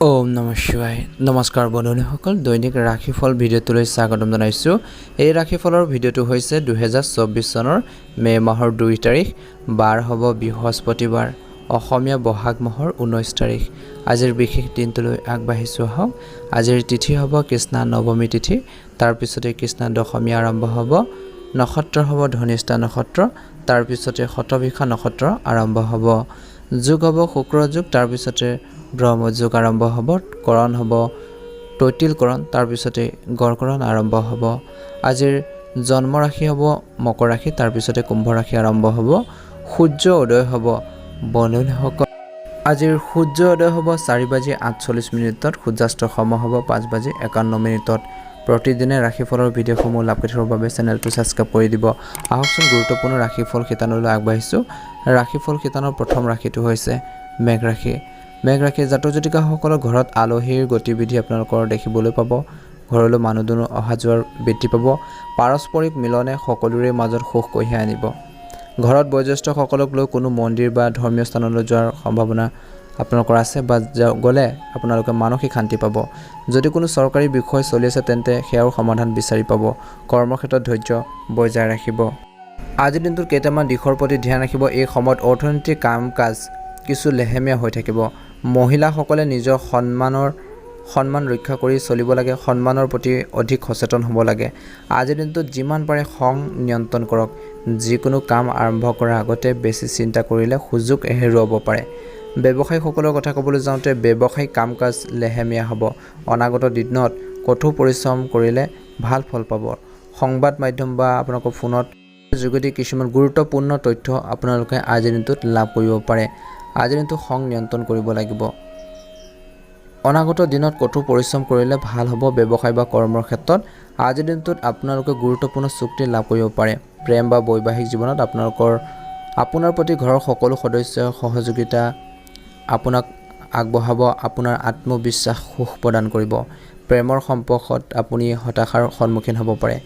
ওম নমঃ শিৱায় নমস্কাৰ বন্ধুসকল দৈনিক ৰাশিফল ভিডিঅ'টোলৈ স্বাগতম জনাইছোঁ। এই ৰাশিফলৰ ভিডিঅ'টো হৈছে 2024 চনৰ মে মাহৰ 2 তাৰিখ বাৰ হ'ব বৃহস্পতিবাৰ, অসমীয়া বহাগ মাহৰ 19 তাৰিখ। আজিৰ বিশেষ দিনটোলৈ আগবাঢ়িছোঁ আহক। আজিৰ তিথি হ'ব কৃষ্ণা নৱমী তিথি, তাৰপিছতে কৃষ্ণা দশমী আৰম্ভ হ'ব। নক্ষত্ৰ হ'ব ধনিষ্ঠা নক্ষত্ৰ, তাৰপিছতে শতভিষা নক্ষত্ৰ আৰম্ভ হ'ব। যোগ হ'ব শুক্ৰ যোগ, তাৰপিছতে ব্ৰহ্মযোগ আৰম্ভ হ'ব। কৰণ হ'ব তৈতিলকৰণ, তাৰপিছতে গড়কৰণ আৰম্ভ হ'ব। আজিৰ জন্ম ৰাশি হ'ব মকৰ ৰাশি, তাৰপিছতে কুম্ভ ৰাশি আৰম্ভ হ'ব। সূৰ্য উদয় হ'ব বন্ধুসকল। আজিৰ সূৰ্য উদয় হ'ব 4:48, সূৰ্যাস্ত সময় হ'ব 5:51। প্ৰতিদিনে ৰাশিফলৰ ভিডিঅ'সমূহ লাভ কৰি থকাৰ বাবে চেনেলটো ছাবস্ক্ৰাইব কৰি দিব। আহকচোন গুৰুত্বপূৰ্ণ ৰাশিফল শিতানলৈ আগবাঢ়িছোঁ। ৰাশিফল শিতানৰ প্ৰথম ৰাশিটো হৈছে মেঘ ৰাশি। মেঘ ৰাশিৰ জাতক জাতিকাসকলৰ ঘৰত আলহীৰ গতিবিধি আপোনালোকৰ দেখিবলৈ পাব। ঘৰলৈ মানুহ দুনুহ অহা যোৱাৰ বৃদ্ধি পাব। পাৰস্পৰিক মিলনে সকলোৰে মাজত সুখ কঢ়িয়াই আনিব। ঘৰত বয়োজ্যেষ্ঠসকলক লৈ কোনো মন্দিৰ বা ধৰ্মীয় স্থানলৈ যোৱাৰ সম্ভাৱনা আপোনালোকৰ আছে বা গ'লে আপোনালোকে মানসিক শান্তি পাব। যদি কোনো চৰকাৰী বিষয় চলি আছে তেন্তে সেয়াও সমাধান বিচাৰি পাব। কৰ্মক্ষেত্ৰত ধৈৰ্য বজাই ৰাখিব। আজিৰ দিনটোত কেইটামান দিশৰ প্ৰতি ধ্যান ৰাখিব। এই সময়ত অৰ্থনৈতিক কাম কাজ কিছু লেহেমীয়া হৈ থাকিব। মহিলাসকলে নিজৰ সন্মান ৰক্ষা কৰি চলিব লাগে। সন্মানৰ প্ৰতি অধিক সচেতন হ'ব লাগে। আজিৰ দিনটোত যিমান পাৰে খং নিয়ন্ত্ৰণ কৰক। যিকোনো কাম আৰম্ভ কৰাৰ আগতে বেছি চিন্তা কৰিলে সুযোগ হেৰুৱাব পাৰে। ব্যৱসায়ীসকলৰ কথা ক'বলৈ যাওঁতে ব্যৱসায়িক কাম কাজ লেহেমীয়া হ'ব। অনাগত দিনত কঠোৰ পৰিশ্ৰম কৰিলে ভাল ফল পাব। সংবাদ মাধ্যম বা আপোনালোকৰ ফোনত যোগেদি কিছুমান গুৰুত্বপূৰ্ণ তথ্য আপোনালোকে আজিৰ দিনটোত লাভ কৰিব পাৰে। আজিৰ দিনটো খং নিয়ন্ত্ৰণ কৰিব লাগিব। অনাগত দিনত কঠোৰ পৰিশ্ৰম কৰিলে ভাল হ'ব ব্যৱসায় বা কৰ্মৰ ক্ষেত্ৰত। আজিৰ দিনটোত আপোনালোকে গুৰুত্বপূৰ্ণ চুক্তি লাভ কৰিব পাৰে। প্ৰেম বা বৈবাহিক জীৱনত আপোনাৰ প্ৰতি ঘৰৰ সকলো সদস্যই সহযোগিতা আপোনাক আগবঢ়াব। আপোনাৰ আত্মবিশ্বাস সুখ প্ৰদান কৰিব। প্ৰেমৰ সম্পৰ্কত আপুনি হতাশাৰ সন্মুখীন হ'ব পাৰে।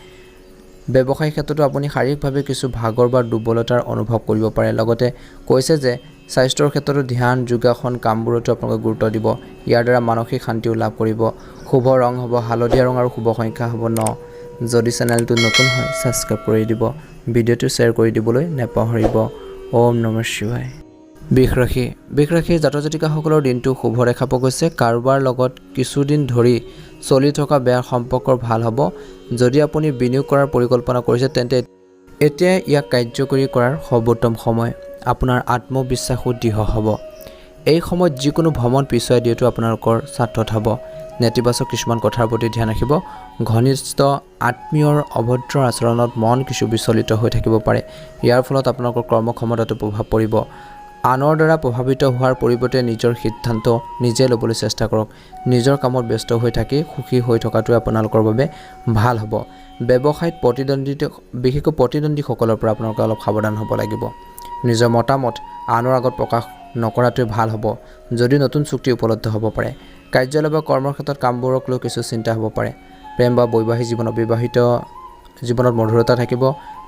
ব্যৱসায়িক ক্ষেত্ৰতো আপুনি শাৰীৰিকভাৱে কিছু ভাগৰ বা দুৰ্বলতাৰ অনুভৱ কৰিব পাৰে। লগতে কৈছে যে স্বাস্থ্যৰ ক্ষেত্ৰতো ধ্যান যোগাসন কামবোৰতো আপোনালোকে গুৰুত্ব দিব। ইয়াৰ দ্বাৰা মানসিক শান্তিও লাভ কৰিব। শুভ ৰং হ'ব হালধীয়া ৰং আৰু শুভ সংখ্যা হ'ব 9। যদি চেনেলটো নতুন হয় ছাবস্ক্ৰাইব কৰি দিব। ভিডিঅ'টো শ্বেয়াৰ কৰি দিবলৈ নাপাহৰিব। ওম নমঃ শিৱায়। বৃষ ৰাশিৰ জাতক জাতিকাসকলৰ দিনটো শুভ দেখা পোৱা গৈছে। কাৰোবাৰ লগত কিছুদিন ধৰি চলি থকা বেয়া সম্পৰ্ক ভাল হ'ব। যদি আপুনি বিনিয়োগ কৰাৰ পৰিকল্পনা কৰিছে তেন্তে এতিয়া ইয়াক কাৰ্যকৰী কৰাৰ সৰ্বোত্তম সময়। আপোনাৰ আত্মবিশ্বাসো দৃঢ় হ'ব। এই সময়ত যিকোনো ভ্ৰমণ পিছুৱাই দিয়াটো আপোনালোকৰ স্বাৰ্থত হ'ব। নেতিবাচক কিছুমান কথাৰ প্ৰতি ধ্যান ৰাখিব। ঘনিষ্ঠ আত্মীয়ৰ অভদ্ৰ আচৰণত মন কিছু বিচলিত হৈ থাকিব পাৰে। ইয়াৰ ফলত আপোনালোকৰ কৰ্মক্ষমতাতো প্ৰভাৱ পৰিব। আনৰ দ্বাৰা প্ৰভাৱিত হোৱাৰ পৰিৱৰ্তে নিজৰ সিদ্ধান্ত নিজে ল'বলৈ চেষ্টা কৰক। নিজৰ কামত ব্যস্ত হৈ থাকি সুখী হৈ থকাটোৱে আপোনালোকৰ বাবে ভাল হ'ব। ব্যৱসায়ত বিশেষকৈ প্ৰতিদ্বন্দ্বীসকলৰ পৰা আপোনালোকে অলপ সাৱধান হ'ব লাগিব। নিজৰ মতামত আনৰ আগত প্ৰকাশ নকৰাটোৱে ভাল হ'ব। যদি নতুন চুক্তি উপলব্ধ হ'ব পাৰে। কাৰ্যালয় বা কৰ্মৰ ক্ষেত্ৰত কামবোৰক লৈ কিছু চিন্তা হ'ব পাৰে। প্ৰেম বা বৈবাহিক জীৱনত মধুৰতা থাকিব।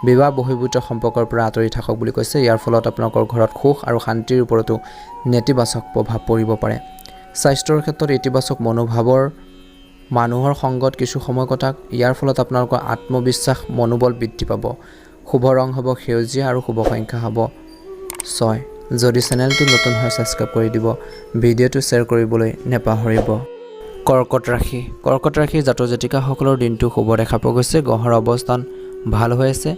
বিবাহ বহিৰ্ভূত সম্পৰ্কৰ পৰা আঁতৰি থাকক বুলি কৈছে। ইয়াৰ ফলত আপোনালোকৰ ঘৰত সুখ আৰু শান্তিৰ ওপৰতো নেতিবাচক প্ৰভাৱ পৰিব পাৰে। স্বাস্থ্যৰ ক্ষেত্ৰত ইতিবাচক মনোভাৱৰ মানুহৰ সংগত কিছু সময় কটাক। ইয়াৰ ফলত আপোনালোকৰ আত্মবিশ্বাস মনোবল বৃদ্ধি পাব। শুভ ৰং হ'ব সেউজীয়া আৰু শুভ সংখ্যা হ'ব 6। যদি চেনেলটো নতুন হয় ছাবস্ক্ৰাইব কৰি দিব। ভিডিঅ'টো শ্বেয়াৰ কৰিবলৈ নাপাহৰিব। কৰ্কট ৰাশিৰ জাতক জাতিকাসকলৰ দিনটো শুভ দেখা পোৱা গৈছে। গ্ৰহৰ অৱস্থান ভাল হৈ আছে।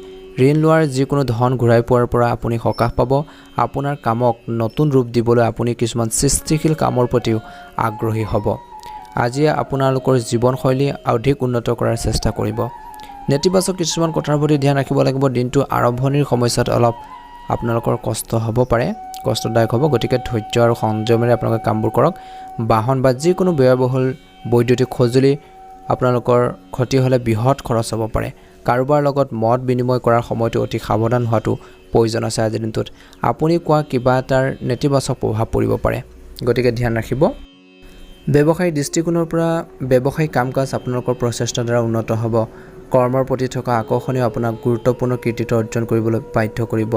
ঋণ লোৱাৰ যিকোনো ধন ঘূৰাই পোৱাৰ পৰা আপুনি সকাহ পাব। আপোনাৰ কামক নতুন ৰূপ দিবলৈ আপুনি কিছুমান সৃষ্টিশীল কামৰ প্ৰতিও আগ্ৰহী হ'ব। আজি আপোনালোকৰ জীৱনশৈলী অধিক উন্নত কৰাৰ চেষ্টা কৰিব। নেতিবাচক কিছুমান কথাৰ প্ৰতি ধ্যান ৰাখিব লাগিব। দিনটো আৰম্ভণিৰ সময়ছোৱাত অলপ আপোনালোকৰ কষ্ট হ'ব পাৰে, কষ্টদায়ক হ'ব। গতিকে ধৈৰ্য আৰু সংযমেৰে আপোনালোকে কামবোৰ কৰক। বাহন বা যিকোনো ব্যয়বহুল বৈদ্যুতিক সঁজুলি আপোনালোকৰ ক্ষতি হ'লে বৃহৎ খৰচ হ'ব পাৰে। কাৰোবাৰ লগত মত বিনিময় কৰাৰ সময়তো অতি সাৱধান হোৱাটো প্ৰয়োজন আছে। আজিৰ দিনটোত আপুনি কোৱা কিবা এটাৰ নেতিবাচক প্ৰভাৱ পৰিব পাৰে। গতিকে ধ্যান ৰাখিব। ব্যৱসায়িক দৃষ্টিকোণৰ পৰা ব্যৱসায়িক কাম কাজ আপোনালোকৰ প্ৰচেষ্টাৰ দ্বাৰা উন্নত হ'ব। কৰ্মৰ প্ৰতি থকা আকৰ্ষণীয় আপোনাক গুৰুত্বপূৰ্ণ কৃতিত্ব অৰ্জন কৰিবলৈ বাধ্য কৰিব।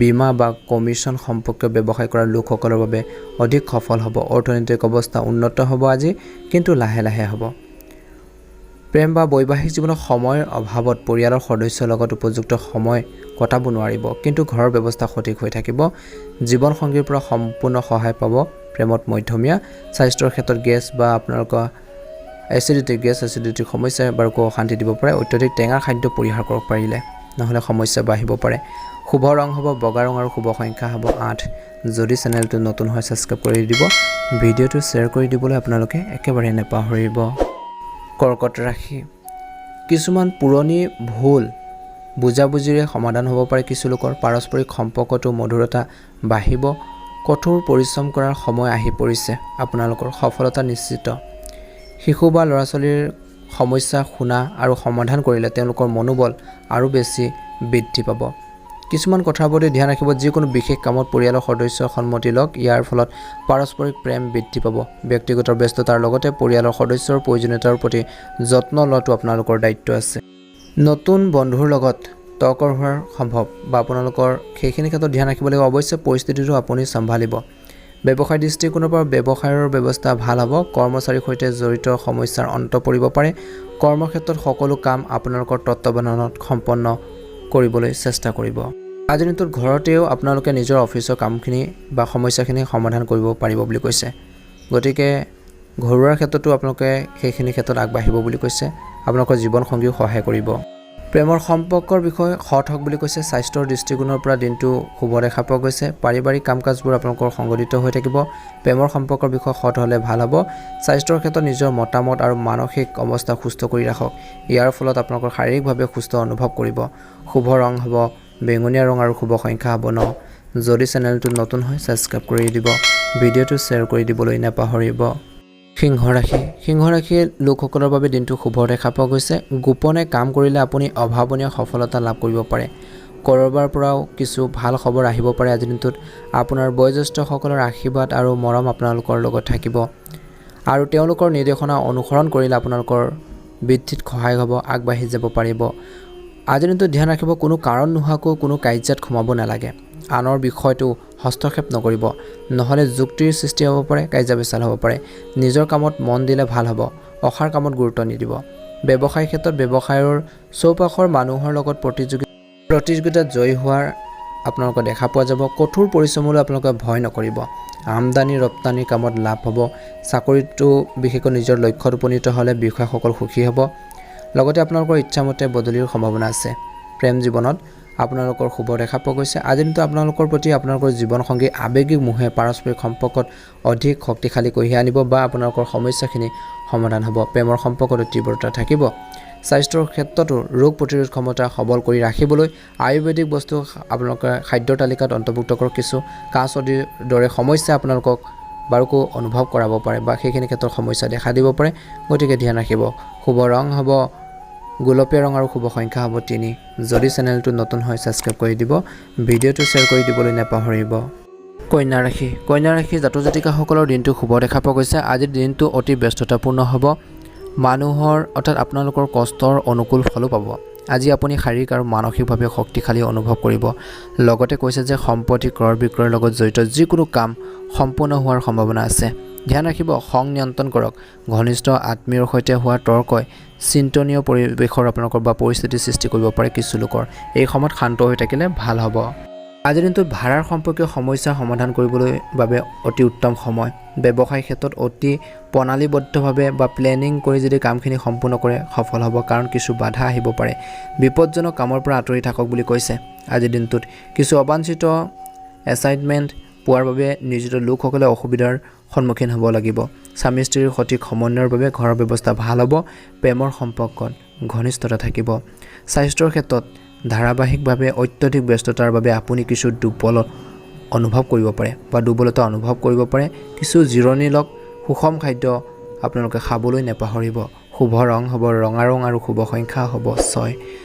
বীমা বা কমিশ্যন সম্পৰ্কীয় ব্যৱসায় কৰা লোকসকলৰ বাবে অধিক সফল হ'ব। অৰ্থনৈতিক অৱস্থা উন্নত হ'ব আজি, কিন্তু লাহে লাহে হ'ব। প্ৰেম বা বৈবাহিক জীৱনত সময়ৰ অভাৱত পৰিয়ালৰ সদস্যৰ লগত উপযুক্ত সময় কটাব নোৱাৰিব, কিন্তু ঘৰৰ ব্যৱস্থা সঠিক হৈ থাকিব। জীৱনসংগীৰ পৰা সম্পূৰ্ণ সহায় পাব। প্ৰেমত মধ্যমীয়া। স্বাস্থ্যৰ ক্ষেত্ৰত গেছ বা আপোনালোকৰ এচিডিটিক সমস্যাই বাৰুকো অশান্তি দিব পাৰে। অত্যধিক টেঙা খাদ্য পৰিহাৰ কৰক পাৰিলে, নহ'লে সমস্যা বাঢ়িব পাৰে। শুভ ৰং হ'ব বগা ৰং আৰু শুভ সংখ্যা হ'ব 8। যদি চেনেলটো নতুন হয় ছাবস্ক্ৰাইব কৰি দিব। ভিডিঅ'টো শ্বেয়াৰ কৰি দিবলৈ আপোনালোকে একেবাৰে নাপাহৰিব। কৰ্কট ৰাশি। কিছুমান পুৰণি ভুল বুজাবুজিৰে সমাধান হ'ব পাৰে কিছু লোকৰ। পাৰস্পৰিক সম্পৰ্কটো মধুৰতা বাঢ়িব। কঠোৰ পৰিশ্ৰম কৰাৰ সময় আহি পৰিছে। আপোনালোকৰ সফলতা নিশ্চিত। শিশু বা ল'ৰা ছোৱালীৰ সমস্যা শুনা আৰু সমাধান কৰিলে তেওঁলোকৰ মনোবল আৰু বেছি বৃদ্ধি পাব। কিছুমান কথাৰ প্ৰতি ধ্যান ৰাখিব। যিকোনো বিশেষ কামত পৰিয়ালৰ সদস্যৰ সন্মতি লওক। ইয়াৰ ফলত পাৰস্পৰিক প্ৰেম বৃদ্ধি পাব। ব্যক্তিগত ব্যস্ততাৰ লগতে পৰিয়ালৰ সদস্যৰ প্ৰয়োজনীয়তাৰ প্ৰতি যত্ন লোৱাটো আপোনালোকৰ দায়িত্ব আছে। নতুন বন্ধুৰ লগত তৰ্ক হোৱাৰ সম্ভৱ বা আপোনালোকৰ সেইখিনি ক্ষেত্ৰত ধ্যান ৰাখিব লাগিব। অৱশ্যে পৰিস্থিতিটো আপুনি চম্ভালিব। ব্যৱসায় দৃষ্টিকোণৰ পৰা ব্যৱসায়ৰ ব্যৱস্থা ভাল হ'ব। কৰ্মচাৰীৰ সৈতে জড়িত সমস্যাৰ অন্ত পৰিব পাৰে। কৰ্মক্ষেত্ৰত সকলো কাম আপোনালোকৰ তত্ত্বাৱধানত সম্পন্ন কৰিবলৈ চেষ্টা কৰিব। আজিৰ দিনটোত ঘৰতেও আপোনালোকে নিজৰ অফিচৰ কামখিনি বা সমস্যাখিনি সমাধান কৰিব পাৰিব বুলি কৈছে। গতিকে ঘৰুৱাৰ ক্ষেত্ৰতো আপোনালোকে সেইখিনি ক্ষেত্ৰত আগবাঢ়িব বুলি কৈছে। আপোনালোকৰ জীৱনসংগীও সহায় কৰিব। প্ৰেমৰ সম্পৰ্কৰ বিষয়ে সৎ হওক বুলি কৈছে। স্বাস্থ্যৰ দৃষ্টিকোণৰ পৰা দিনটো শুভ দেখা পোৱা গৈছে। পাৰিবাৰিক কাম কাজবোৰ আপোনালোকৰ সংগঠিত হৈ থাকিব। প্ৰেমৰ সম্পৰ্কৰ বিষয়ে সৎ হ'লে ভাল হ'ব। স্বাস্থ্যৰ ক্ষেত্ৰত নিজৰ মতামত আৰু মানসিক অৱস্থা সুস্থ কৰি ৰাখক। ইয়াৰ ফলত আপোনালোকৰ শাৰীৰিকভাৱে সুস্থ অনুভৱ কৰিব। শুভ ৰং হ'ব বেঙুনীয়া ৰং আৰু শুভ সংখ্যা হ'ব 9। যদি চেনেলটো নতুন হয় ছাবস্ক্ৰাইব কৰি দিব। ভিডিঅ'টো শ্বেয়াৰ কৰি দিবলৈ নাপাহৰিব। সিংহ ৰাশি। সিংহ ৰাশিৰ লোকসকলৰ বাবে দিনটো শুভ দেখা পোৱা গৈছে। গোপনে কাম কৰিলে আপুনি অভাৱনীয় সফলতা লাভ কৰিব পাৰে। ক'ৰবাৰ পৰাও কিছু ভাল খবৰ আহিব পাৰে। আজিৰ দিনটোত আপোনাৰ বয়োজ্যেষ্ঠসকলৰ আশীৰ্বাদ আৰু মৰম আপোনালোকৰ লগত থাকিব আৰু তেওঁলোকৰ নিৰ্দেশনা অনুসৰণ কৰিলে আপোনালোকৰ বৃদ্ধিত সহায় হ'ব। আগবাঢ়ি যাব পাৰিব। আজিৰ দিনটোত ধ্যান ৰাখিব। কোনো কাৰণ নোহোৱাকৈ কোনো কাৰ্যত সোমাব নালাগে। আনৰ বিষয়টো হস্তক্ষেপ নকৰিব, নহ'লে যুক্তিৰ সৃষ্টি হ'ব পাৰে, কাজিয়া পেচাল হ'ব পাৰে। নিজৰ কামত মন দিলে ভাল হ'ব। অসাৰ কামত গুৰুত্ব নিদিব। ব্যৱসায়ৰ ক্ষেত্ৰত ব্যৱসায়ৰ চৌপাশৰ মানুহৰ লগত প্ৰতিযোগিতাত জয়ী হোৱাৰ আপোনালোকে দেখা পোৱা যাব। কঠোৰ পৰিশ্ৰমলৈ আপোনালোকে ভয় নকৰিব। আমদানি ৰপ্তানিৰ কামত লাভ হ'ব। চাকৰিটো বিশেষকৈ নিজৰ লক্ষ্যত উপনীত হ'লে বিষয়াসকল সুখী হ'ব। লগতে আপোনালোকৰ ইচ্ছামতে বদলিৰ সম্ভাৱনা আছে। প্ৰেম জীৱনত আপোনালোকৰ শুভ দেখা পোৱা গৈছে। আজিৰ দিনটো আপোনালোকৰ প্ৰতি আপোনালোকৰ জীৱনসংগী আৱেগিক মোহে পাৰস্পৰিক সম্পৰ্কত অধিক শক্তিশালী কঢ়িয়াই আনিব বা আপোনালোকৰ সমস্যাখিনি সমাধান হ'ব। প্ৰেমৰ সম্পৰ্কত তীব্ৰতা থাকিব। স্বাস্থ্যৰ ক্ষেত্ৰতো ৰোগ প্ৰতিৰোধ ক্ষমতা সবল কৰি ৰাখিবলৈ আয়ুৰ্বেদিক বস্তু আপোনালোকে খাদ্যৰ তালিকাত অন্তৰ্ভুক্ত কৰক। কিছু কাহ চৰ্দিৰ দৰে সমস্যা আপোনালোকক বাৰুকো অনুভৱ কৰাব পাৰে বা সেইখিনি ক্ষেত্ৰত সমস্যা দেখা দিব পাৰে। গতিকে ধ্যান ৰাখিব। শুভ ৰং হ'ব গোলপীয়া ৰং আৰু শুভ সংখ্যা হ'ব 3। যদি চেনেলটো নতুন হয় ছাবস্ক্ৰাইব কৰি দিব। ভিডিঅ'টো শ্বেয়াৰ কৰি দিবলৈ নাপাহৰিব। কন্যা ৰাশি। কন্যা ৰাশি জাতক জাতিকাসকলৰ দিনটো শুভ দেখা পোৱা গৈছে। আজিৰ দিনটো অতি ব্যস্ততাপূৰ্ণ হ'ব। মানুহৰ অৰ্থাৎ আপোনালোকৰ কষ্টৰ অনুকূল ফলো পাব। আজি আপুনি শাৰীৰিক আৰু মানসিকভাৱে শক্তিশালী অনুভৱ কৰিব। লগতে কৈছে যে সম্পত্তি ক্ৰয় বিক্ৰয়ৰ লগত জড়িত যিকোনো কাম সম্পূৰ্ণ হোৱাৰ সম্ভাৱনা আছে। ধ্যান ৰাখিব। খং নিয়ন্ত্ৰণ কৰক। ঘনিষ্ঠ আত্মীয়ৰ সৈতে হোৱা তৰ্কই চিন্তনীয় পৰিৱেশৰ আপোনালোকৰ বা পৰিস্থিতিৰ সৃষ্টি কৰিব পাৰে কিছু লোকৰ। এই সময়ত শান্ত হৈ থাকিলে ভাল হ'ব। আজিৰ দিনটোত ভাড়াৰ সম্পৰ্কীয় সমস্যা সমাধান কৰিবলৈ বাবে অতি উত্তম সময়। ব্যৱসায়িক ক্ষেত্ৰত অতি প্ৰণালীবদ্ধভাৱে বা প্লেনিং কৰি যদি কামখিনি সম্পূৰ্ণ কৰে সফল হ'ব, কাৰণ কিছু বাধা আহিব পাৰে। বিপদজনক কামৰ পৰা আঁতৰি থাকক বুলি কৈছে। আজিৰ দিনটোত কিছু অবাঞ্ছিত এছাইনমেণ্ট পোৱাৰ বাবে নিয়োজিত লোকসকলে অসুবিধাৰ সন্মুখীন হ'ব লাগিব। স্বামী স্ত্ৰীৰ সঠিক সমন্বয়ৰ বাবে ঘৰৰ ব্যৱস্থা ভাল হ'ব। প্ৰেমৰ সম্পৰ্কত ঘনিষ্ঠতা থাকিব। স্বাস্থ্যৰ ক্ষেত্ৰত ধাৰাবাহিকভাৱে অত্যধিক ব্যস্ততাৰ বাবে আপুনি কিছু দুৰ্বলতা অনুভৱ কৰিব পাৰে। কিছু জিৰণি লওক। সুষম খাদ্য আপোনালোকে খাবলৈ নাপাহৰিব। শুভ ৰং হ'ব ৰঙা ৰং আৰু শুভ সংখ্যা হ'ব 6।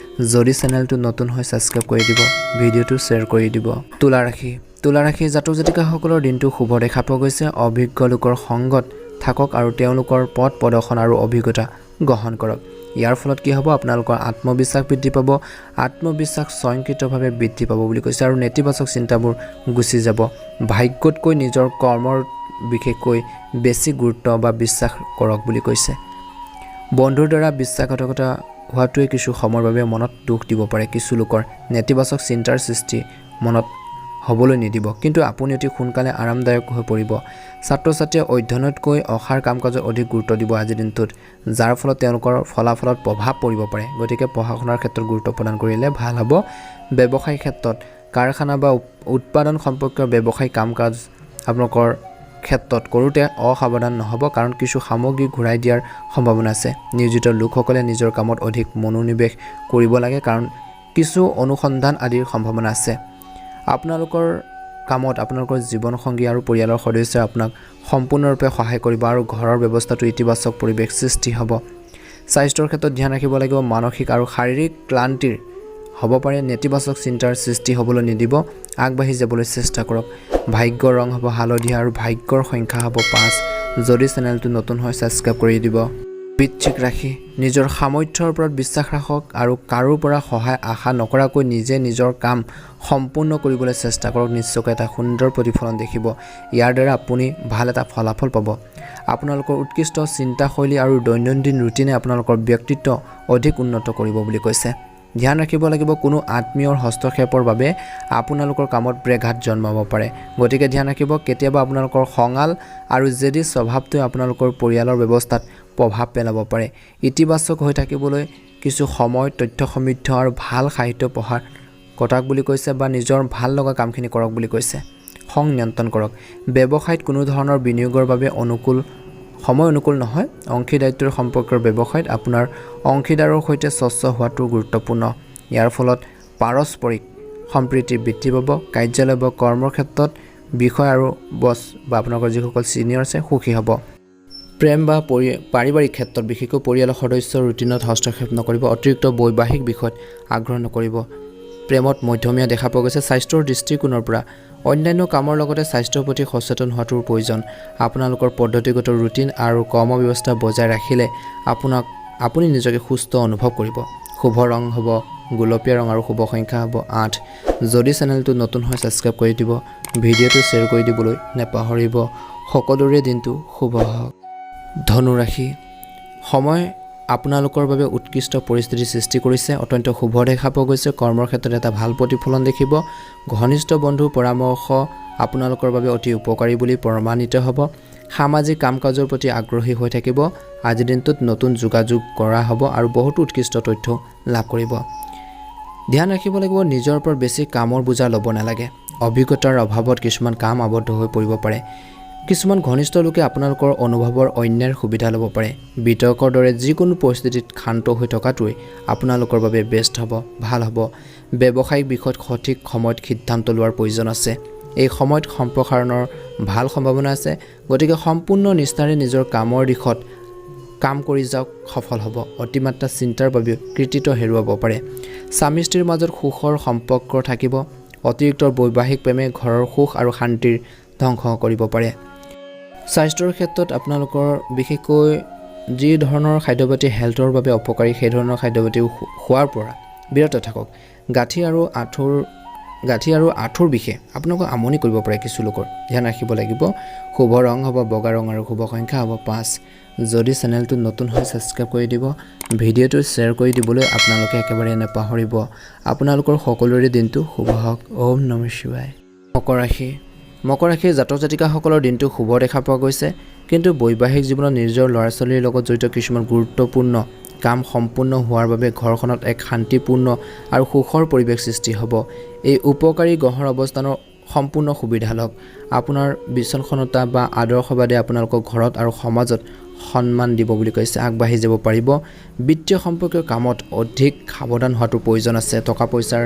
যদি চেনেলটো নতুন হয় ছাবস্ক্ৰাইব কৰি দিব। ভিডিঅ'টো শ্বেয়াৰ কৰি দিব। তুলা ৰাশি। তুলা ৰাশি জাতক জাতিকাসকলৰ দিনটো শুভ দেখা পোৱা গৈছে। অভিজ্ঞ লোকৰ সংগত থাকক আৰু তেওঁলোকৰ পথ প্ৰদৰ্শন আৰু অভিজ্ঞতা গ্ৰহণ কৰক। ইয়াৰ ফলত কি হ'ব আপোনালোকৰ আত্মবিশ্বাস বৃদ্ধি পাব আত্মবিশ্বাস স্বয়ংক্ৰিয়ভাৱে বৃদ্ধি পাব বুলি কৈছে আৰু নেতিবাচক চিন্তাবোৰ গুচি যাব ভাগ্যতকৈ নিজৰ কৰ্মৰ বিশেষকৈ বেছি গুৰুত্ব বা বিশ্বাস কৰক বুলি কৈছে বন্ধুৰ দ্বাৰা বিশ্বাসঘাতকতা হোৱাটোৱে কিছু সময়ৰ বাবে মনত দুখ দিব পাৰে কিছু লোকৰ নেতিবাচক চিন্তাৰ সৃষ্টি মনত হ'বলৈ নিদিব কিন্তু আপুনি অতি সোনকালে আৰামদায়ক হৈ পৰিব ছাত্ৰ-ছাত্ৰীয়ে অধ্যয়নতকৈ অসাৰ কাম-কাজত অধিক গুৰুত্ব দিব আজিৰ দিনটোত যাৰ ফলত তেওঁলোকৰ ফলাফলত প্ৰভাৱ পৰিব পাৰে গতিকে পঢ়া-শুনাৰ ক্ষেত্ৰত গুৰুত্ব প্ৰদান কৰিলে ভাল হ'ব ব্যৱসায়িক ক্ষেত্ৰত কাৰখানা বা উৎপাদন সম্পৰ্কীয় ব্যৱসায়িক কাম-কাজ আপোনালোকৰ ক্ষেত্ৰত কৰোঁতে অসাৱধান নহ'ব কাৰণ কিছু সামগ্ৰী ঘূৰাই দিয়াৰ সম্ভাৱনা আছে নিয়োজিত লোকসকলে নিজৰ কামত অধিক মনোনিৱেশ কৰিব লাগে কাৰণ কিছু অনুসন্ধান আদিৰ সম্ভাৱনা আছে আপোনালোকৰ কামত আপোনালোকৰ জীৱনসংগী আৰু পৰিয়ালৰ সদস্যই আপোনাক সম্পূৰ্ণৰূপে সহায় কৰিব আৰু ঘৰৰ ব্যৱস্থাটো ইতিবাচক পৰিৱেশ সৃষ্টি হ'ব স্বাস্থ্যৰ ক্ষেত্ৰত ধ্যান ৰাখিব লাগিব মানসিক আৰু শাৰীৰিক ক্লান্তিৰ হ'ব পাৰে নেতিবাচক চিন্তাৰ সৃষ্টি হ'বলৈ নিদিব আগবাঢ়ি যাবলৈ চেষ্টা কৰক ভাগ্যৰ ৰং হ'ব হালধীয়া আৰু ভাগ্যৰ সংখ্যা হ'ব 5 যদি চেনেলটো নতুন হয় সাবস্ক্ৰাইব কৰি দিব বৃশ্চিক ৰাশি নিজৰ সামৰ্থ্যৰ ওপৰত বিশ্বাস ৰাখক আৰু কাৰোৰ পৰা সহায় আশা নকৰাকৈ নিজে নিজৰ কাম সম্পূৰ্ণ কৰিবলৈ চেষ্টা কৰক নিশ্চয়কৈ এটা সুন্দৰ প্ৰতিফলন দেখিব ইয়াৰ দ্বাৰা আপুনি ভাল এটা ফলাফল পাব আপোনালোকৰ উৎকৃষ্ট চিন্তাশৈলী আৰু দৈনন্দিন ৰুটিনে আপোনালোকৰ ব্যক্তিত্ব অধিক উন্নত কৰিব বুলি কৈছে ধ্যান ৰাখিব লাগিব কোনো আত্মীয়ৰ হস্তক্ষেপৰ বাবে আপোনালোকৰ কামত ব্যাঘাত জন্মাব পাৰে গতিকে ধ্যান ৰাখিব কেতিয়াবা আপোনালোকৰ খঙাল আৰু জেদী স্বভাৱটোৱে আপোনালোকৰ পৰিয়ালৰ ব্যৱস্থাত প্ৰভাৱ পেলাব পাৰে ইতিবাচক হৈ থাকিবলৈ কিছু সময় তথ্য সমৃদ্ধ আৰু ভাল সাহিত্য পঢ়াৰ কটাক বুলি কৈছে বা নিজৰ ভাল লগা কামখিনি কৰক বুলি কৈছে খং নিয়ন্ত্ৰণ কৰক ব্যৱসায়ত কোনো ধৰণৰ বিনিয়োগৰ বাবে সময় অনুকূল নহয় অংশীদাৰিত্বৰ সম্পৰ্কৰ ব্যৱসায়ত আপোনাৰ অংশীদাৰৰ সৈতে স্বচ্ছ হোৱাটো গুৰুত্বপূৰ্ণ ইয়াৰ ফলত পাৰস্পৰিক সম্প্ৰীতি বৃদ্ধি পাব কাৰ্যালয় বা কৰ্মৰ ক্ষেত্ৰত বিষয় আৰু বছ বা আপোনালোকৰ যিসকল ছিনিয়ৰ আছে সুখী হ'ব প্ৰেম বা পাৰিবাৰিক ক্ষেত্ৰত বিশেষকৈ পৰিয়ালৰ সদস্যৰ ৰুটিনত হস্তক্ষেপ নকৰিব অতিৰিক্ত বৈবাহিক বিষয়ত আগ্ৰহ নকৰিব প্ৰেমত মধ্যমীয়া দেখা পোৱা গৈছে স্বাস্থ্যৰ দৃষ্টিকোণৰ পৰা অন্যান্য কামৰ লগতে স্বাস্থ্যৰ প্ৰতি সচেতন হোৱাটোৰ প্ৰয়োজন আপোনালোকৰ পদ্ধতিগত ৰুটিন আৰু কৰ্ম ব্যৱস্থা বজাই ৰাখিলে আপুনি নিজকে সুস্থ অনুভৱ কৰিব শুভ ৰং হ'ব গোলপীয়া ৰং আৰু শুভ সংখ্যা হ'ব 8 যদি চেনেলটো নতুন হয় সাবস্ক্ৰাইব কৰি দিব ভিডিঅ'টো শ্বেয়াৰ কৰি দিবলৈ নেপাহৰিব সকলোৰে দিনটো শুভ হওক ধনু ৰাশি সময় আপোনালোকৰ বাবে উৎকৃষ্ট পৰিস্থিতি সৃষ্টি কৰিছে অত্যন্ত শুভ দেখা পোৱা গৈছে কৰ্মৰ ক্ষেত্ৰত এটা ভাল প্ৰতিফলন দেখিব ঘনিষ্ঠ বন্ধুৰ পৰামৰ্শ আপোনালোকৰ বাবে অতি উপকাৰী বুলি প্ৰমাণিত হ'ব সামাজিক কাম-কাজৰ প্ৰতি আগ্ৰহী হৈ থাকিব আজিৰ দিনটোত নতুন যোগাযোগ কৰা হ'ব আৰু বহুতো উৎকৃষ্ট তথ্য লাভ কৰিব ধ্যান ৰাখিব লাগিব নিজৰ ওপৰত বেছি কামৰ বোজা ল'ব নালাগে অভিজ্ঞতাৰ অভাৱত কিছুমান কাম আবদ্ধ হৈ পৰিব পাৰে কিছুমান ঘনিষ্ঠ লোকে আপোনালোকৰ অনুভৱৰ অন্যাৰ সুবিধা ল'ব পাৰে বিতৰ্কৰ দৰে যিকোনো পৰিস্থিতিত শান্ত হৈ থকাটোৱে আপোনালোকৰ বাবে বেষ্ট হ'ব ভাল হ'ব ব্যৱসায়িক বিষয়ত সঠিক সময়ত সিদ্ধান্ত লোৱাৰ প্ৰয়োজন আছে এই সময়ত সম্প্ৰসাৰণৰ ভাল সম্ভাৱনা আছে গতিকে সম্পূৰ্ণ নিষ্ঠাৰে নিজৰ কামৰ দিশত কাম কৰি যাওক সফল হ'ব অতিমাত্ৰা চিন্তাৰ বাবে কৃতিত্ব হেৰুৱাব পাৰে স্বামী স্ত্ৰীৰ মাজত সুখৰ সম্পৰ্ক থাকিব অতিৰিক্ত বৈবাহিক প্ৰেমে ঘৰৰ সুখ আৰু শান্তিৰ ধ্বংস কৰিব পাৰে স্বাস্থ্যৰ ক্ষেত্ৰত আপোনালোকৰ বিশেষকৈ যি ধৰণৰ খাদ্যপাতি হেল্থৰ বাবে অপকাৰী সেই ধৰণৰ খাদ্যপাতি খোৱাৰ পৰা বিৰত থাকক গাঁঠি আৰু আঁঠুৰ বিষে আপোনালোকক আমনি কৰিব পাৰে কিছু লোকৰ ধ্যান ৰাখিব লাগিব শুভ ৰং হ'ব বগা ৰং আৰু শুভ সংখ্যা হ'ব 5 যদি চেনেলটো নতুন হয় সাবস্ক্ৰাইব কৰি দিব ভিডিঅ'টো শ্বেয়াৰ কৰি দিবলৈ আপোনালোকে একেবাৰে নেপাহৰিব আপোনালোকৰ সকলোৰে দিনটো শুভ হওক ওম নমঃ শিৱায় মকৰ ৰাশিৰ জাতক জাতিকাসকলৰ দিনটো শুভ দেখা পোৱা গৈছে কিন্তু বৈবাহিক জীৱনত নিজৰ ল'ৰা ছোৱালীৰ লগত জড়িত কিছুমান গুৰুত্বপূৰ্ণ কাম সম্পূৰ্ণ হোৱাৰ বাবে ঘৰখনত এক শান্তিপূৰ্ণ আৰু সুখৰ পৰিৱেশ সৃষ্টি হ'ব এই উপকাৰী গ্ৰহৰ অৱস্থানৰ সম্পূৰ্ণ সুবিধা লওক আপোনাৰ বিচক্ষণতা বা আদৰ্শবাদে আপোনালোকৰ ঘৰত আৰু সমাজত সন্মান দিব বুলি কৈছে আগবাঢ়ি যাব পাৰিব বিত্তীয় সম্পৰ্কীয় কামত অধিক সাৱধান হোৱাটো প্ৰয়োজন আছে টকা পইচাৰ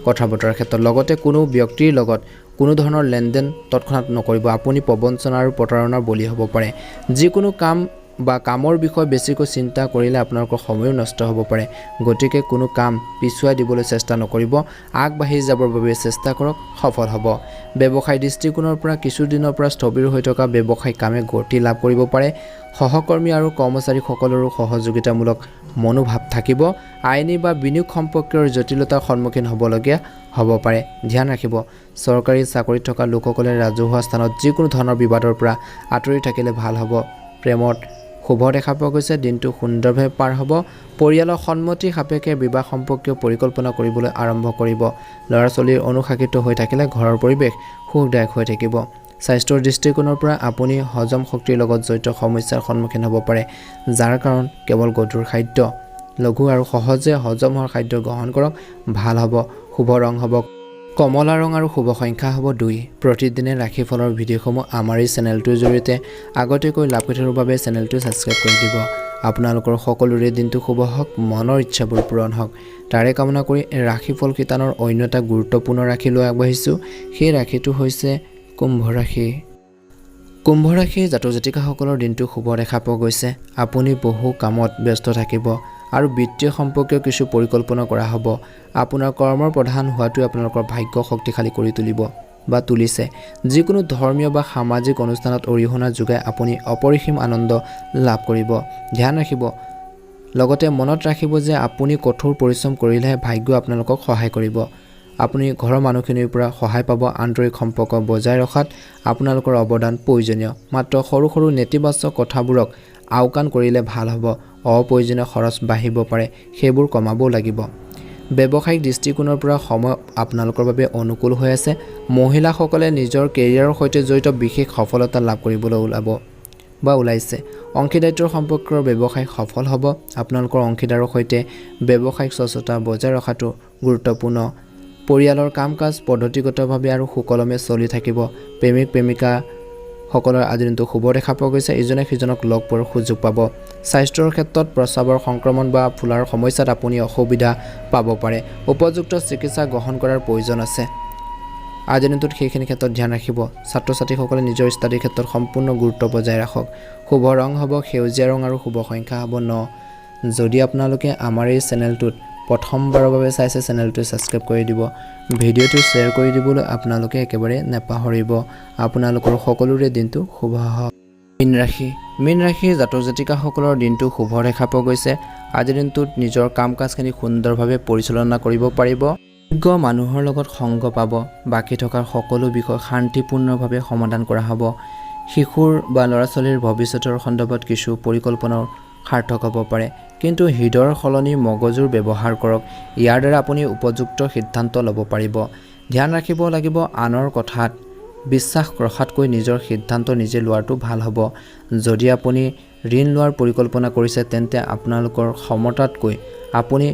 কথা বতৰাৰ ক্ষেত্ৰত লগতে কোনো ব্যক্তিৰ লগত কোনো ধৰণৰ লেনদেন তৎক্ষণাত নকৰিব আপুনি প্ৰবঞ্চনা আৰু প্ৰতাৰণাৰ বলি হ'ব পাৰে যিকোনো কাম বা কামৰ বিষয়ে বেছিকৈ চিন্তা কৰিলে আপোনালোকৰ সময়ো নষ্ট হ'ব পাৰে গতিকে কোনো কাম পিছুৱাই দিবলৈ চেষ্টা নকৰিব আগবাঢ়ি যাবৰ বাবে চেষ্টা কৰক সফল হ'ব ব্যৱসায় দৃষ্টিকোণৰ পৰা কিছুদিনৰ পৰা স্থবিৰ হৈ থকা ব্যৱসায়িক কামে গতি লাভ কৰিব পাৰে সহকৰ্মী আৰু কৰ্মচাৰীসকলৰো সহযোগিতামূলক মনোভাৱ থাকিব আইনী বা বিনিয়োগ সম্পৰ্কীয় জটিলতাৰ সন্মুখীন হ'বলগীয়া হ'ব পাৰে ধ্যান ৰাখিব চৰকাৰী চাকৰিত থকা লোকসকলে ৰাজহুৱা স্থানত যিকোনো ধৰণৰ বিবাদৰ পৰা আঁতৰি থাকিলে ভাল হ'ব প্ৰেমত শুভ দেখা পোৱা গৈছে দিনটো সুন্দৰভাৱে পাৰ হ'ব পৰিয়ালৰ সন্মতি সাপেক্ষে বিবাহ সম্পৰ্কীয় পৰিকল্পনা কৰিবলৈ আৰম্ভ কৰিব ল'ৰা-ছোৱালীৰ অনুশাসিত হৈ থাকিলে ঘৰৰ পৰিৱেশ সুখদায়ক হৈ থাকিব স্বাস্থ্যৰ দৃষ্টিকোণৰ পৰা আপুনি হজম শক্তিৰ লগত জড়িত সমস্যাৰ সন্মুখীন হ'ব পাৰে যাৰ কাৰণ কেৱল গধুৰ খাদ্য লঘু আৰু সহজে হজম হোৱা খাদ্য গ্ৰহণ কৰক ভাল হ'ব শুভ ৰং হ'ব কমলা ৰং আৰু শুভ সংখ্যা হ'ব 2 প্ৰতিদিনে ৰাশিফলৰ ভিডিঅ'সমূহ আমাৰ এই চেনেলটোৰ জৰিয়তে আগতীয়াকৈ লাভ কৰি থকাৰ বাবে চেনেলটো ছাবস্ক্ৰাইব কৰি দিব আপোনালোকৰ সকলোৰে দিনটো শুভ হওক মনৰ ইচ্ছাবোৰ পূৰণ হওক তাৰে কামনা কৰি ৰাশিফল কিতানৰ অন্য এটা গুৰুত্বপূৰ্ণ ৰাশি লৈ আগবাঢ়িছোঁ সেই ৰাশিটো হৈছে কুম্ভ ৰাশি জাতক জাতিকাসকলৰ দিনটো শুভ দেখা পোৱা গৈছে আপুনি বহু কামত ব্যস্ত থাকিব আৰু বিত্তীয় সম্পৰ্কীয় কিছু পৰিকল্পনা কৰা হ'ব আপোনাৰ কৰ্মৰ প্ৰধান হোৱাটোৱে আপোনালোকৰ ভাগ্য শক্তিশালী কৰি তুলিব বা তুলিছে যিকোনো ধৰ্মীয় বা সামাজিক অনুষ্ঠানত অৰিহণা যোগাই আপুনি অপৰিসীম আনন্দ লাভ কৰিব ধ্যান ৰাখিব লগতে মনত ৰাখিব যে আপুনি কঠোৰ পৰিশ্ৰম কৰিলেহে ভাগ্য আপোনালোকক সহায় কৰিব আপুনি ঘৰৰ মানুহখিনিৰ পৰা সহায় পাব আন্তৰিক সম্পৰ্ক বজাই ৰখাত আপোনালোকৰ অৱদান প্ৰয়োজনীয় মাত্ৰ সৰু সৰু নেতিবাচক কথাবোৰক আওকাণ কৰিলে ভাল হ'ব অপ্ৰয়োজনীয় খৰচ বাঢ়িব পাৰে সেইবোৰ কমাব লাগিব ব্যৱসায়িক দৃষ্টিকোণৰ পৰা সময় আপোনালোকৰ বাবে অনুকূল হৈ আছে মহিলাসকলে নিজৰ কেৰিয়াৰৰ সৈতে জড়িত বিশেষ সফলতা লাভ কৰিবলৈ ওলাইছে অংশীদাৰিত্বৰ সম্পৰ্কৰ ব্যৱসায় সফল হ'ব আপোনালোকৰ অংশীদাৰৰ সৈতে ব্যৱসায়িক স্বচ্ছতা বজাই ৰখাটো গুৰুত্বপূৰ্ণ পৰিয়ালৰ কাম-কাজ পদ্ধতিগতভাৱে আৰু সুকলমে চলি থাকিব প্ৰেমিকা সকলৰ আজি দিনটো শুভ দেখা পোৱা গৈছে ইজনে সিজনক লগ পোৱাৰ সুযোগ পাব স্বাস্থ্যৰ ক্ষেত্ৰত প্ৰস্ৰাৱৰ সংক্ৰমণ বা ফুলাৰ সমস্যাত আপুনি অসুবিধা পাব পাৰে উপযুক্ত চিকিৎসা গ্ৰহণ কৰাৰ প্ৰয়োজন আছে আজি দিনটোত সেইখিনি ক্ষেত্ৰত ধ্যান ৰাখিব ছাত্ৰ-ছাত্ৰীসকলে নিজৰ ষ্টাডিৰ ক্ষেত্ৰত সম্পূৰ্ণ গুৰুত্ব বজাই ৰাখক শুভ ৰং হ'ব সেউজীয়া ৰং আৰু শুভ সংখ্যা হ'ব 9 যদি আপোনালোকে আমাৰ এই চেনেলটোত প্ৰথমবাৰৰ বাবে চাইছে চেনেলটো ছাবস্ক্ৰাইব কৰি দিব ভিডিঅ'টো শ্বেয়াৰ কৰি দিবলৈ আপোনালোকে একেবাৰে নেপাহৰিব আপোনালোকৰ সকলোৰে দিনটো শুভ হওক মীন ৰাশি জাতক জাতিকাসকলৰ দিনটো শুভ দেখা পোৱা গৈছে আজিৰ দিনটোত নিজৰ কাম-কাজখিনি সুন্দৰভাৱে পৰিচালনা কৰিব পাৰিব যোগ্য মানুহৰ লগত সংগ পাব বাকী থকা সকলো বিষয় শান্তিপূৰ্ণভাৱে সমাধান কৰা হ'ব শিশুৰ বা ল'ৰা-ছোৱালীৰ ভৱিষ্যতৰ সন্দৰ্ভত কিছু পৰিকল্পনাৰ সাৰ্থক হ'ব পাৰে কিন্তু হৃদয়ৰ সলনি মগজুৰ ব্যৱহাৰ কৰক ইয়াৰ দ্বাৰা আপুনি উপযুক্ত সিদ্ধান্ত ল'ব পাৰিব ধ্যান ৰাখিব লাগিব আনৰ কথাত বিশ্বাস ৰখাতকৈ নিজৰ সিদ্ধান্ত নিজে লোৱাটো ভাল হ'ব যদি আপুনি ঋণ লোৱাৰ পৰিকল্পনা কৰিছে তেন্তে আপোনালোকৰ ক্ষমতাতকৈ আপুনি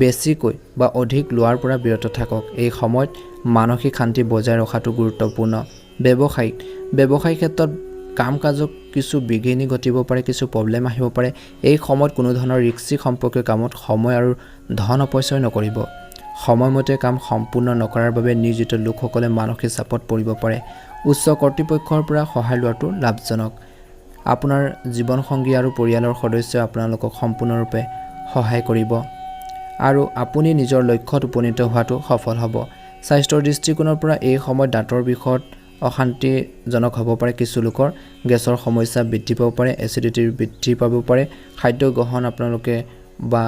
বেছিকৈ বা অধিক লোৱাৰ পৰা বিৰত থাকক এই সময়ত মানসিক শান্তি বজাই ৰখাটো গুৰুত্বপূৰ্ণ ব্যৱসায়িক ক্ষেত্ৰত কাম-কাজত কিছু বিঘিনি ঘটিব পাৰে কিছু প্ৰব্লেম আহিব পাৰে এই সময়ত কোনো ধৰণৰ ৰিস্কি সম্পৰ্কীয় কামত সময় আৰু ধন অপচয় নকৰিব সময়মতে কাম সম্পূৰ্ণ নকৰাৰ বাবে নিয়োজিত লোকসকলে মানসিক চাপত পৰিব পাৰে উচ্চ কৰ্তৃপক্ষৰ পৰা সহায় লোৱাটো লাভজনক আপোনাৰ জীৱনসংগী আৰু পৰিয়ালৰ সদস্যই আপোনালোকক সম্পূৰ্ণৰূপে সহায় কৰিব আৰু আপুনি নিজৰ লক্ষ্যত উপনীত হোৱাটো সফল হ'ব স্বাস্থ্যৰ দৃষ্টিকোণৰ পৰা এই সময়ত দাঁতৰ বিষত অশান্তিজনক হ'ব পাৰে কিছু লোকৰ গেছৰ সমস্যা বৃদ্ধি পাব পাৰে এচিডিটিৰ বৃদ্ধি পাব পাৰে খাদ্য গ্ৰহণ আপোনালোকে বা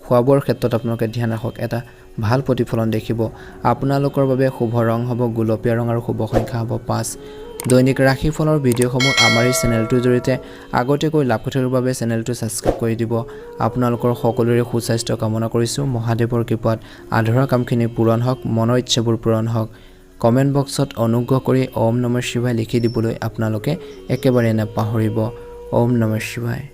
খোৱা বোৱাৰ ক্ষেত্ৰত আপোনালোকে ধ্যান ৰাখক এটা ভাল প্ৰতিফলন দেখিব আপোনালোকৰ বাবে শুভ ৰং হ'ব গুলপীয়া ৰং আৰু শুভ সংখ্যা হ'ব 5 দৈনিক ৰাশিফলৰ ভিডিঅ'সমূহ আমাৰ এই চেনেলটোৰ জৰিয়তে আগতীয়াকৈ লাভ কৰি থকাৰ বাবে চেনেলটো ছাবস্ক্ৰাইব কৰি দিব আপোনালোকৰ সকলোৰে সুস্বাস্থ্য কামনা কৰিছোঁ মহাদেৱৰ কৃপাত আধৰুৱা কামখিনি পূৰণ হওক মনৰ ইচ্ছাবোৰ পূৰণ হওক কমেণ্ট বক্সত অনুগ্ৰহ কৰি ওম নমঃ শিৱায় লিখি দিবলৈ আপোনালোকে একেবাৰে নাপাহৰিব ওম নমঃ শিৱায়